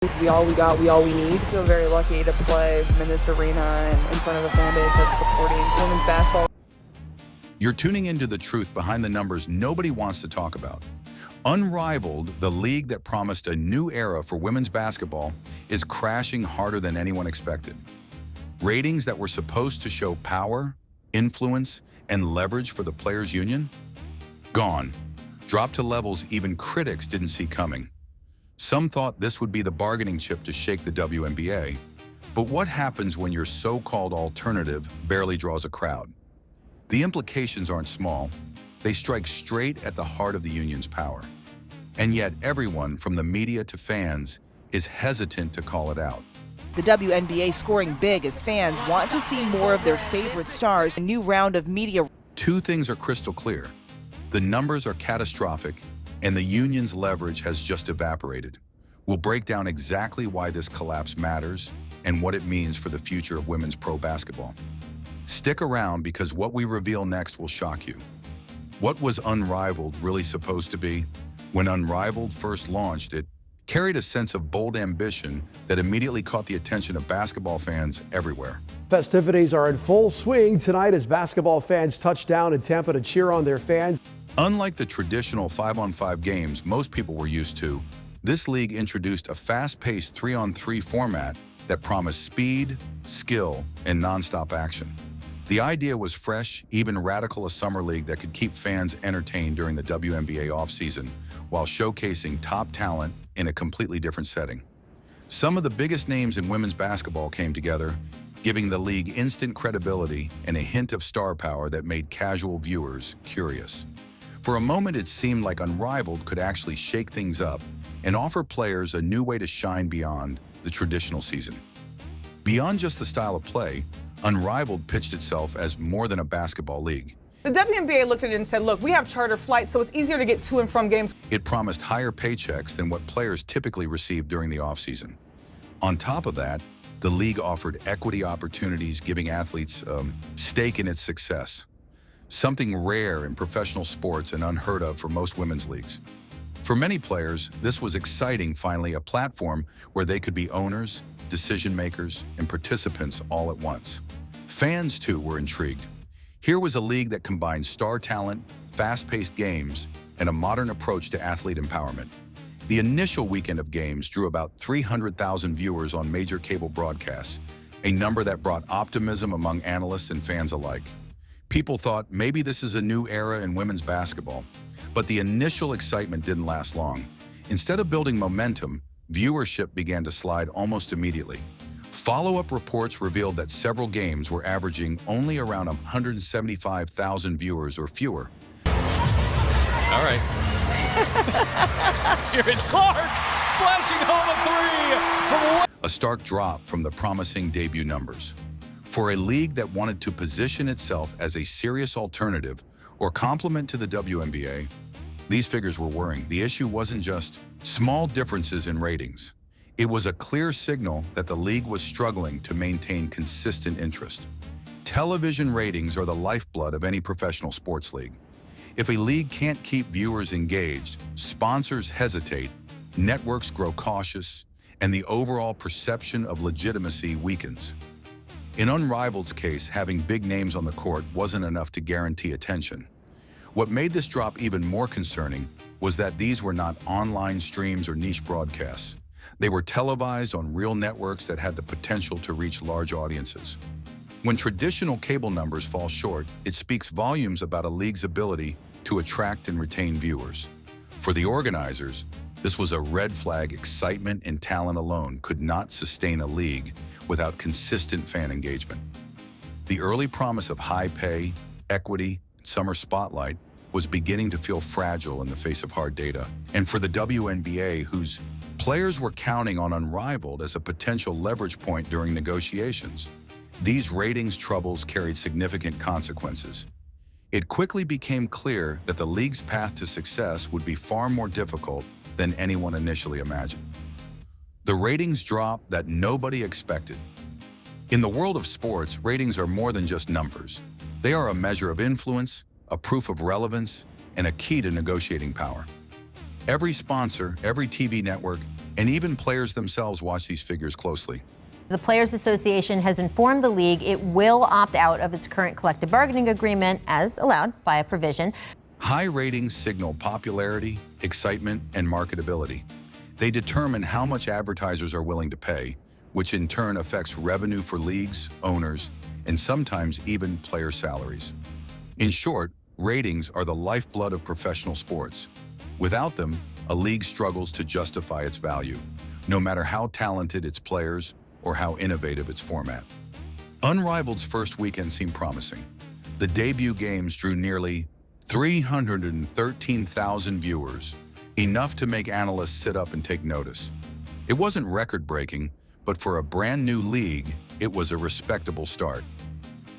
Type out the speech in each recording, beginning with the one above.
We all we got, we all we need. I feel very lucky to play in this arena and in front of a fan base that's supporting women's basketball. You're tuning into the truth behind the numbers nobody wants to talk about. Unrivaled, the league that promised a new era for women's basketball, is crashing harder than anyone expected. Ratings that were supposed to show power, influence, and leverage for the players' union? Gone. Dropped to levels even critics didn't see coming. Some thought this would be the bargaining chip to shake the WNBA. But what happens when your so-called alternative barely draws a crowd? The implications aren't small. They strike straight at the heart of the union's power. And yet everyone, from the media to fans, is hesitant to call it out. The WNBA scoring big as fans want to see more of their favorite stars. A new round of media. Two things are crystal clear. The numbers are catastrophic, and the union's leverage has just evaporated. We'll break down exactly why this collapse matters and what it means for the future of women's pro basketball. Stick around because what we reveal next will shock you. What was Unrivaled really supposed to be? When Unrivaled first launched, it carried a sense of bold ambition that immediately caught the attention of basketball fans everywhere. Festivities are in full swing tonight as basketball fans touch down in Tampa to cheer on their fans. Unlike the traditional 5-on-5 games most people were used to, this league introduced a fast-paced 3-on-3 format that promised speed, skill, and nonstop action. The idea was fresh, even radical, a summer league that could keep fans entertained during the WNBA offseason while showcasing top talent in a completely different setting. Some of the biggest names in women's basketball came together, giving the league instant credibility and a hint of star power that made casual viewers curious. For a moment, it seemed like Unrivaled could actually shake things up and offer players a new way to shine beyond the traditional season. Beyond just the style of play, Unrivaled pitched itself as more than a basketball league. The WNBA looked at it and said, look, we have charter flights, so it's easier to get to and from games. It promised higher paychecks than what players typically receive during the offseason. On top of that, the league offered equity opportunities, giving athletes a stake in its success. Something rare in professional sports and unheard of for most women's leagues. For many players, this was exciting, finally, a platform where they could be owners, decision makers, and participants all at once. Fans, too, were intrigued. Here was a league that combined star talent, fast-paced games, and a modern approach to athlete empowerment. The initial weekend of games drew about 300,000 viewers on major cable broadcasts, a number that brought optimism among analysts and fans alike. People thought maybe this is a new era in women's basketball, but the initial excitement didn't last long. Instead of building momentum, viewership began to slide almost immediately. Follow-up reports revealed that several games were averaging only around 175,000 viewers or fewer. All right. Here it's Clark, splashing home a three. A stark drop from the promising debut numbers. For a league that wanted to position itself as a serious alternative or complement to the WNBA, these figures were worrying. The issue wasn't just small differences in ratings. It was a clear signal that the league was struggling to maintain consistent interest. Television ratings are the lifeblood of any professional sports league. If a league can't keep viewers engaged, sponsors hesitate, networks grow cautious, and the overall perception of legitimacy weakens. In Unrivaled's case, having big names on the court wasn't enough to guarantee attention. What made this drop even more concerning was that these were not online streams or niche broadcasts. They were televised on real networks that had the potential to reach large audiences. When traditional cable numbers fall short, it speaks volumes about a league's ability to attract and retain viewers. For the organizers, this was a red flag. Excitement and talent alone could not sustain a league without consistent fan engagement. The early promise of high pay, equity, and summer spotlight was beginning to feel fragile in the face of hard data. And for the WNBA, whose players were counting on Unrivaled as a potential leverage point during negotiations, these ratings troubles carried significant consequences. It quickly became clear that the league's path to success would be far more difficult than anyone initially imagined. The ratings drop that nobody expected. In the world of sports, ratings are more than just numbers. They are a measure of influence, a proof of relevance, and a key to negotiating power. Every sponsor, every TV network, And even players themselves watch these figures closely. The Players Association has informed the league it will opt out of its current collective bargaining agreement as allowed by a provision. High ratings signal popularity, excitement, and marketability. They determine how much advertisers are willing to pay, which in turn affects revenue for leagues, owners, and sometimes even player salaries. In short, ratings are the lifeblood of professional sports. Without them, a league struggles to justify its value, no matter how talented its players or how innovative its format. Unrivaled's first weekend seemed promising. The debut games drew nearly 313,000 viewers, enough to make analysts sit up and take notice. It wasn't record-breaking, but for a brand new league, it was a respectable start.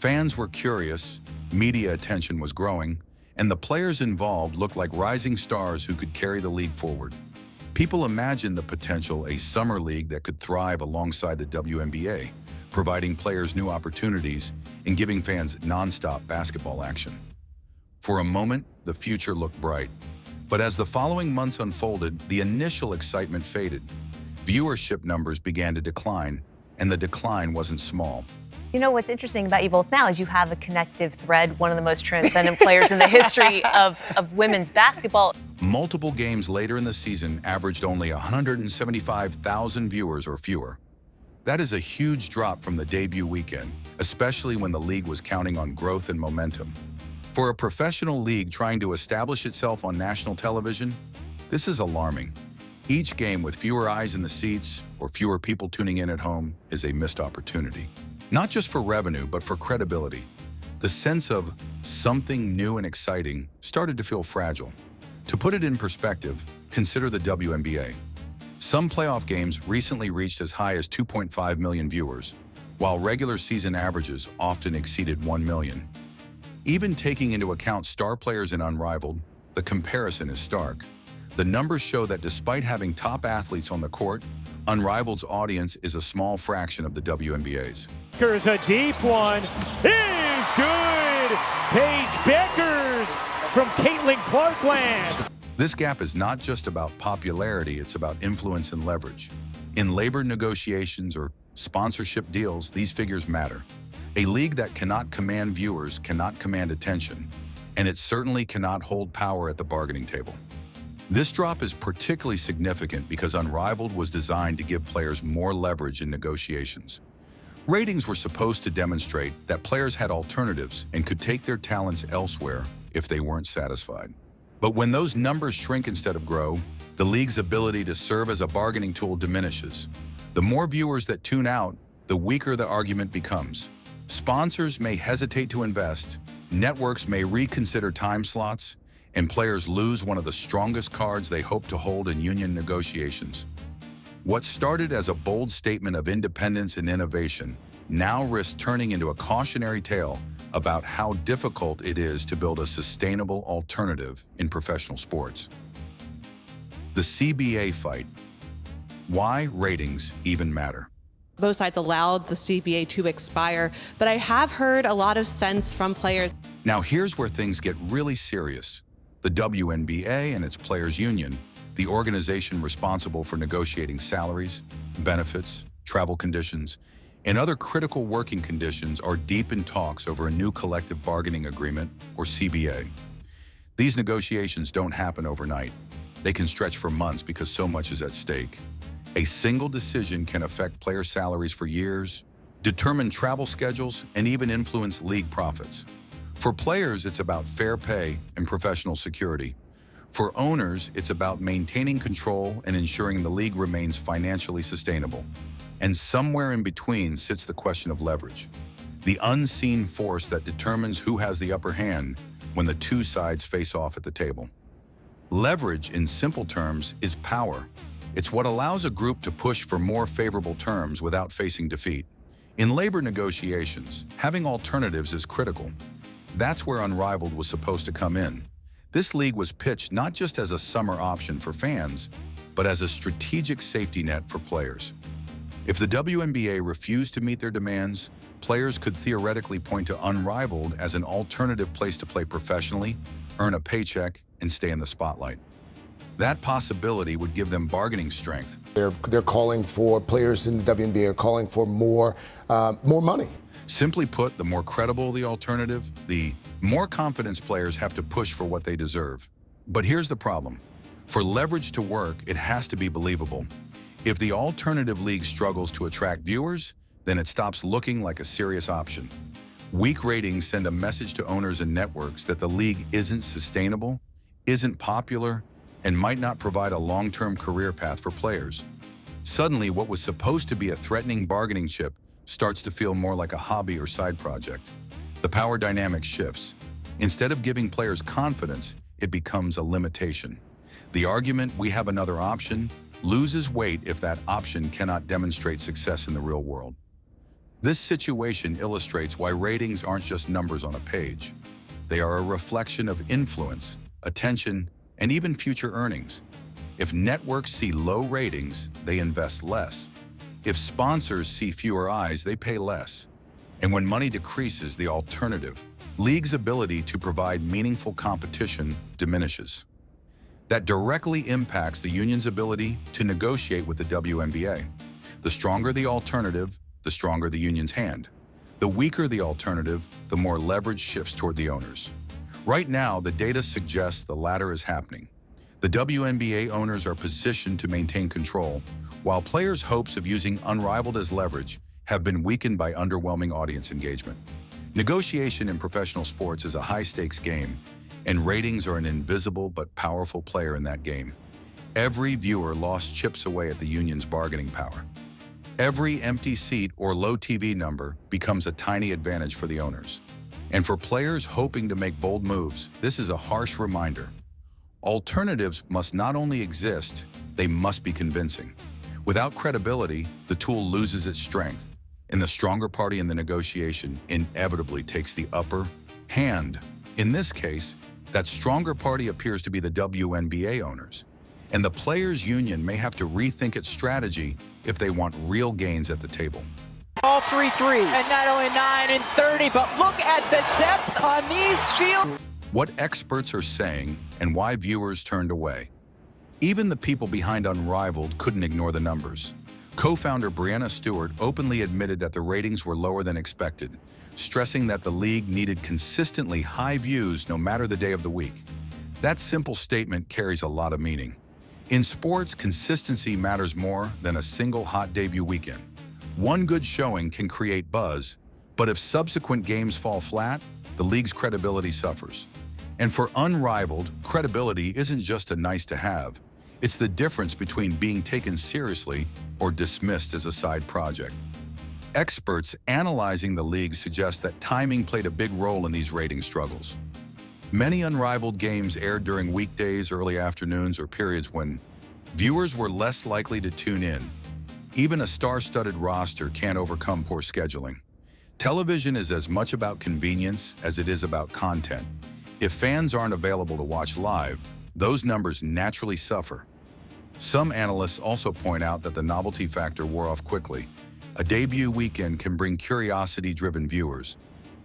Fans were curious, media attention was growing, and the players involved looked like rising stars who could carry the league forward. People imagined the potential a summer league that could thrive alongside the WNBA, providing players new opportunities and giving fans non-stop basketball action. For a moment, the future looked bright. But as the following months unfolded, the initial excitement faded. Viewership numbers began to decline, and the decline wasn't small. You know, what's interesting about you both now is you have a connective thread, one of the most transcendent players in the history of women's basketball. Multiple games later in the season averaged only 175,000 viewers or fewer. That is a huge drop from the debut weekend, especially when the league was counting on growth and momentum. For a professional league trying to establish itself on national television, this is alarming. Each game with fewer eyes in the seats or fewer people tuning in at home is a missed opportunity. Not just for revenue, but for credibility. The sense of something new and exciting started to feel fragile. To put it in perspective, consider the WNBA. Some playoff games recently reached as high as 2.5 million viewers, while regular season averages often exceeded 1 million. Even taking into account star players in Unrivaled, the comparison is stark. The numbers show that despite having top athletes on the court, Unrivaled's audience is a small fraction of the WNBA's. Beckers, a deep one is good. Paige Beckers from Caitlin Clarkland. This gap is not just about popularity, it's about influence and leverage. In labor negotiations or sponsorship deals, these figures matter. A league that cannot command viewers cannot command attention, and it certainly cannot hold power at the bargaining table. This drop is particularly significant because Unrivaled was designed to give players more leverage in negotiations. Ratings were supposed to demonstrate that players had alternatives and could take their talents elsewhere if they weren't satisfied. But when those numbers shrink instead of grow, the league's ability to serve as a bargaining tool diminishes. The more viewers that tune out, the weaker the argument becomes. Sponsors may hesitate to invest, networks may reconsider time slots, and players lose one of the strongest cards they hope to hold in union negotiations. What started as a bold statement of independence and innovation now risks turning into a cautionary tale about how difficult it is to build a sustainable alternative in professional sports. The CBA fight. Why ratings even matter. Both sides allowed the CBA to expire, but I have heard a lot of sense from players. Now here's where things get really serious. The WNBA and its players' union, the organization responsible for negotiating salaries, benefits, travel conditions, and other critical working conditions, are deep in talks over a new collective bargaining agreement, or CBA. These negotiations don't happen overnight. They can stretch for months because so much is at stake. A single decision can affect player salaries for years, determine travel schedules, and even influence league profits. For players, it's about fair pay and professional security. For owners, it's about maintaining control and ensuring the league remains financially sustainable. And somewhere in between sits the question of leverage, the unseen force that determines who has the upper hand when the two sides face off at the table. Leverage, in simple terms, is power. It's what allows a group to push for more favorable terms without facing defeat. In labor negotiations, having alternatives is critical. That's where Unrivaled was supposed to come in. This league was pitched not just as a summer option for fans, but as a strategic safety net for players. If the WNBA refused to meet their demands, players could theoretically point to Unrivaled as an alternative place to play professionally, earn a paycheck, and stay in the spotlight. That possibility would give them bargaining strength. They're calling for, players in the WNBA are calling for more money. Simply put, the more credible the alternative, the more confidence players have to push for what they deserve. But here's the problem. For leverage to work, it has to be believable. If the alternative league struggles to attract viewers, then it stops looking like a serious option. Weak ratings send a message to owners and networks that the league isn't sustainable, isn't popular, and might not provide a long-term career path for players. Suddenly, what was supposed to be a threatening bargaining chip starts to feel more like a hobby or side project. The power dynamic shifts. Instead of giving players confidence, it becomes a limitation. The argument, "we have another option," loses weight if that option cannot demonstrate success in the real world. This situation illustrates why ratings aren't just numbers on a page. They are a reflection of influence, attention, and even future earnings. If networks see low ratings, they invest less. If sponsors see fewer eyes, they pay less. And when money decreases, the alternative, league's ability to provide meaningful competition, diminishes. That directly impacts the union's ability to negotiate with the WNBA. The stronger the alternative, the stronger the union's hand. The weaker the alternative, the more leverage shifts toward the owners. Right now, the data suggests the latter is happening. The WNBA owners are positioned to maintain control, while players' hopes of using Unrivaled as leverage have been weakened by underwhelming audience engagement. Negotiation in professional sports is a high-stakes game, and ratings are an invisible but powerful player in that game. Every viewer lost chips away at the union's bargaining power. Every empty seat or low TV number becomes a tiny advantage for the owners. And for players hoping to make bold moves, this is a harsh reminder. Alternatives must not only exist, they must be convincing. Without credibility, the tool loses its strength, and the stronger party in the negotiation inevitably takes the upper hand. In this case, that stronger party appears to be the WNBA owners, and the players' union may have to rethink its strategy if they want real gains at the table. All 3 threes. And not only 9 and 30, but look at the depth on these fields. What experts are saying and why viewers turned away. Even the people behind Unrivaled couldn't ignore the numbers. Co-founder Brianna Stewart openly admitted that the ratings were lower than expected, stressing that the league needed consistently high views no matter the day of the week. That simple statement carries a lot of meaning. In sports, consistency matters more than a single hot debut weekend. One good showing can create buzz, but if subsequent games fall flat, the league's credibility suffers. And for Unrivaled, credibility isn't just a nice to have. It's the difference between being taken seriously or dismissed as a side project. Experts analyzing the league suggest that timing played a big role in these rating struggles. Many Unrivaled games aired during weekdays, early afternoons, or periods when viewers were less likely to tune in. Even a star-studded roster can't overcome poor scheduling. Television is as much about convenience as it is about content. If fans aren't available to watch live, those numbers naturally suffer. Some analysts also point out that the novelty factor wore off quickly. A debut weekend can bring curiosity-driven viewers,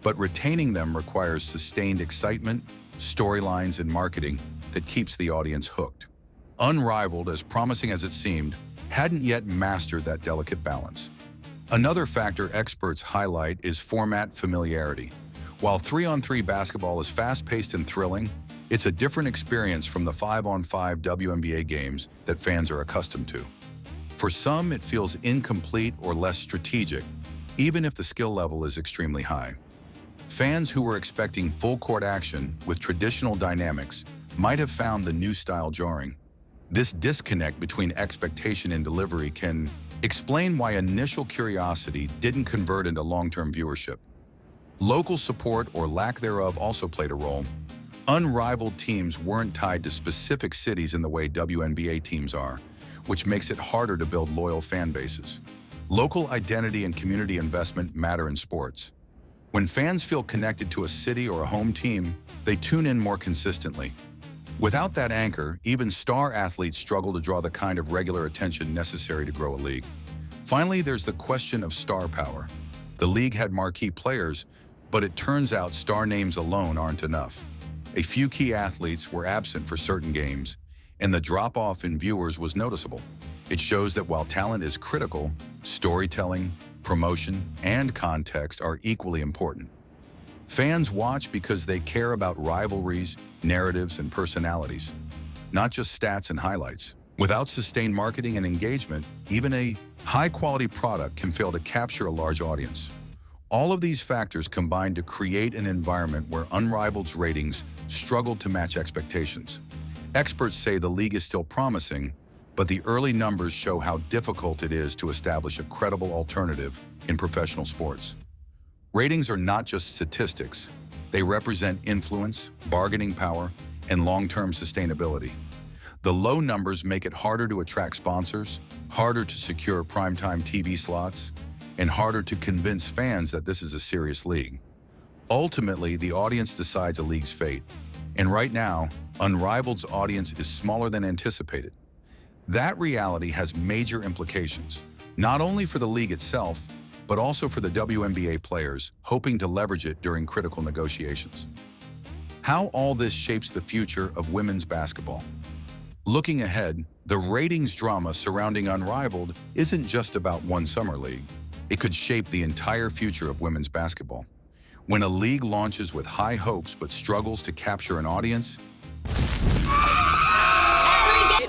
but retaining them requires sustained excitement, storylines, and marketing that keeps the audience hooked. Unrivaled, as promising as it seemed, hadn't yet mastered that delicate balance. Another factor experts highlight is format familiarity. While 3-on-3 basketball is fast-paced and thrilling, it's a different experience from the 5-on-5 WNBA games that fans are accustomed to. For some, it feels incomplete or less strategic, even if the skill level is extremely high. Fans who were expecting full-court action with traditional dynamics might have found the new style jarring. This disconnect between expectation and delivery can explain why initial curiosity didn't convert into long-term viewership. Local support or lack thereof also played a role. Unrivaled teams weren't tied to specific cities in the way WNBA teams are, which makes it harder to build loyal fan bases. Local identity and community investment matter in sports. When fans feel connected to a city or a home team, they tune in more consistently. Without that anchor, even star athletes struggle to draw the kind of regular attention necessary to grow a league. Finally, there's the question of star power. The league had marquee players, but it turns out star names alone aren't enough. A few key athletes were absent for certain games, and the drop-off in viewers was noticeable. It shows that while talent is critical, storytelling, promotion, and context are equally important. Fans watch because they care about rivalries, narratives, and personalities, not just stats and highlights. Without sustained marketing and engagement, even a high-quality product can fail to capture a large audience. All of these factors combine to create an environment where Unrivaled's ratings struggle to match expectations. Experts say the league is still promising, but the early numbers show how difficult it is to establish a credible alternative in professional sports. Ratings are not just statistics. They represent influence, bargaining power, and long-term sustainability. The low numbers make it harder to attract sponsors, harder to secure primetime TV slots, and harder to convince fans that this is a serious league. Ultimately, the audience decides a league's fate. And right now, Unrivaled's audience is smaller than anticipated. That reality has major implications, not only for the league itself, but also for the WNBA players hoping to leverage it during critical negotiations. How all this shapes the future of women's basketball. Looking ahead, the ratings drama surrounding Unrivaled isn't just about one summer league. It could shape the entire future of women's basketball. When a league launches with high hopes but struggles to capture an audience,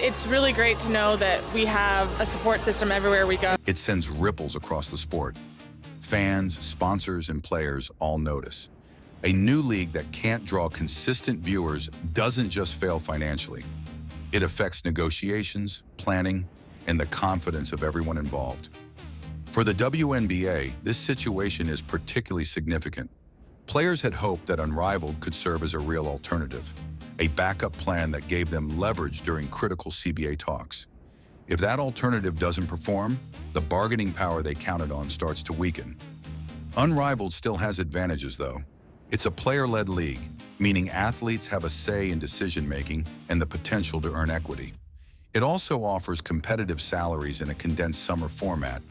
it's really great to know that we have a support system everywhere we go. It sends ripples across the sport. Fans, sponsors, and players all notice. A new league that can't draw consistent viewers doesn't just fail financially. It affects negotiations, planning, and the confidence of everyone involved. For the WNBA, this situation is particularly significant. Players had hoped that Unrivaled could serve as a real alternative, a backup plan that gave them leverage during critical CBA talks. If that alternative doesn't perform, the bargaining power they counted on starts to weaken. Unrivaled still has advantages, though. It's a player-led league, meaning athletes have a say in decision-making and the potential to earn equity. It also offers competitive salaries in a condensed summer format,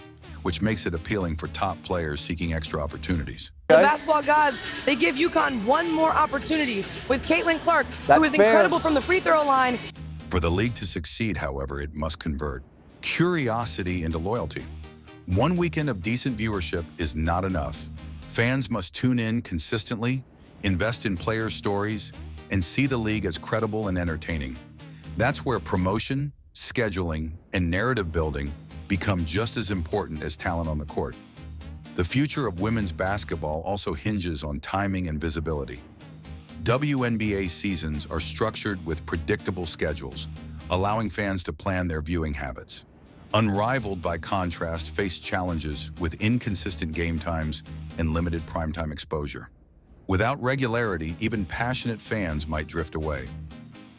which makes it appealing for top players seeking extra opportunities. The basketball gods, they give UConn one more opportunity with Caitlin Clark, who is incredible from the free throw line. For the league to succeed, however, it must convert curiosity into loyalty. One weekend of decent viewership is not enough. Fans must tune in consistently, invest in player stories, and see the league as credible and entertaining. That's where promotion, scheduling, and narrative building become just as important as talent on the court. The future of women's basketball also hinges on timing and visibility. WNBA seasons are structured with predictable schedules, allowing fans to plan their viewing habits. Unrivaled, by contrast, face challenges with inconsistent game times and limited primetime exposure. Without regularity, even passionate fans might drift away.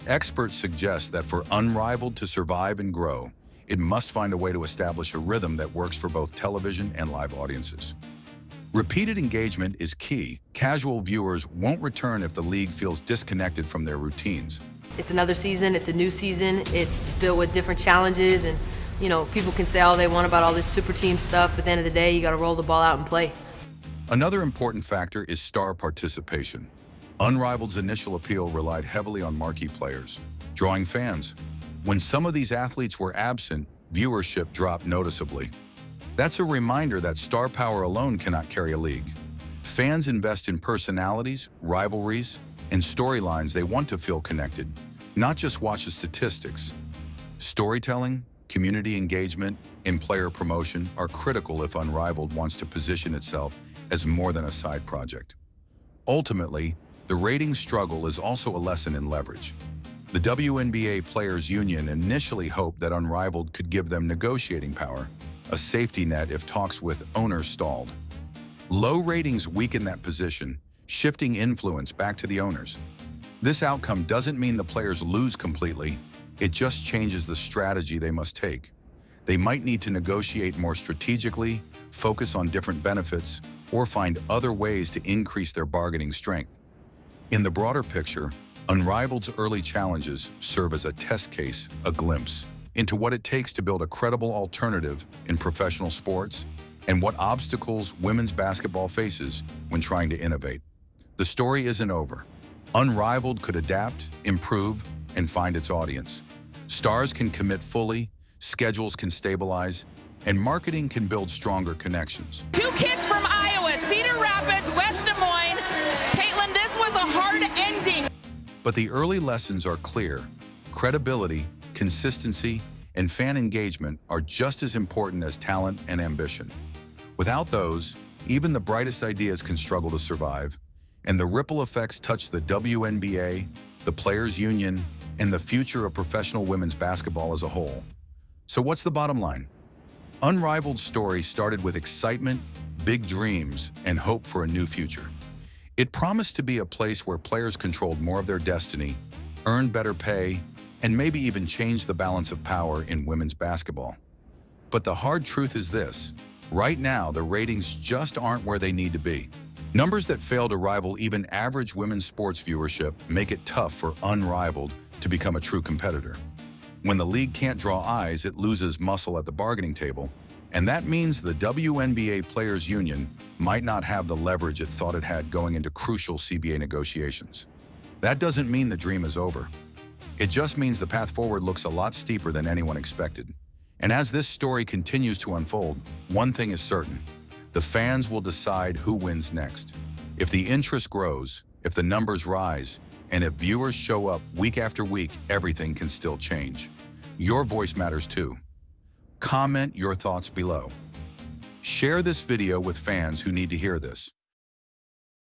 Experts suggest that for Unrivaled to survive and grow, it must find a way to establish a rhythm that works for both television and live audiences. Repeated engagement is key. Casual viewers won't return if the league feels disconnected from their routines. It's another season, it's a new season, it's built with different challenges, and people can say all they want about all this super team stuff, but at the end of the day, you gotta roll the ball out and play. Another important factor is star participation. Unrivaled's initial appeal relied heavily on marquee players, drawing fans. When some of these athletes were absent, viewership dropped noticeably. That's a reminder that star power alone cannot carry a league. Fans invest in personalities, rivalries, and storylines they want to feel connected, not just watch the statistics. Storytelling, community engagement, and player promotion are critical if Unrivaled wants to position itself as more than a side project. Ultimately, the ratings struggle is also a lesson in leverage. The WNBA Players Union initially hoped that Unrivaled could give them negotiating power, a safety net if talks with owners stalled. Low ratings weaken that position, shifting influence back to the owners. This outcome doesn't mean the players lose completely, it just changes the strategy they must take. They might need to negotiate more strategically, focus on different benefits, or find other ways to increase their bargaining strength. In the broader picture, Unrivaled's early challenges serve as a test case, a glimpse into what it takes to build a credible alternative in professional sports and what obstacles women's basketball faces when trying to innovate. The story isn't over. Unrivaled could adapt, improve, and find its audience. Stars can commit fully, schedules can stabilize, and marketing can build stronger connections. 2 kids from Iowa, Cedar Rapids, West Des Moines. Caitlin, this was a hard ending. But the early lessons are clear. Credibility, consistency, and fan engagement are just as important as talent and ambition. Without those, even the brightest ideas can struggle to survive, and the ripple effects touch the WNBA, the Players Union, and the future of professional women's basketball as a whole. So what's the bottom line? Unrivaled's story started with excitement, big dreams, and hope for a new future. It promised to be a place where players controlled more of their destiny, earned better pay, and maybe even change the balance of power in women's basketball. But the hard truth is this: right now, the ratings just aren't where they need to be. Numbers that fail to rival even average women's sports viewership make it tough for Unrivaled to become a true competitor. When the league can't draw eyes, it loses muscle at the bargaining table, and that means the WNBA Players Union might not have the leverage it thought it had going into crucial CBA negotiations. That doesn't mean the dream is over. It just means the path forward looks a lot steeper than anyone expected. And as this story continues to unfold, one thing is certain: the fans will decide who wins next. If the interest grows, if the numbers rise, and if viewers show up week after week, everything can still change. Your voice matters too. Comment your thoughts below. Share this video with fans who need to hear this.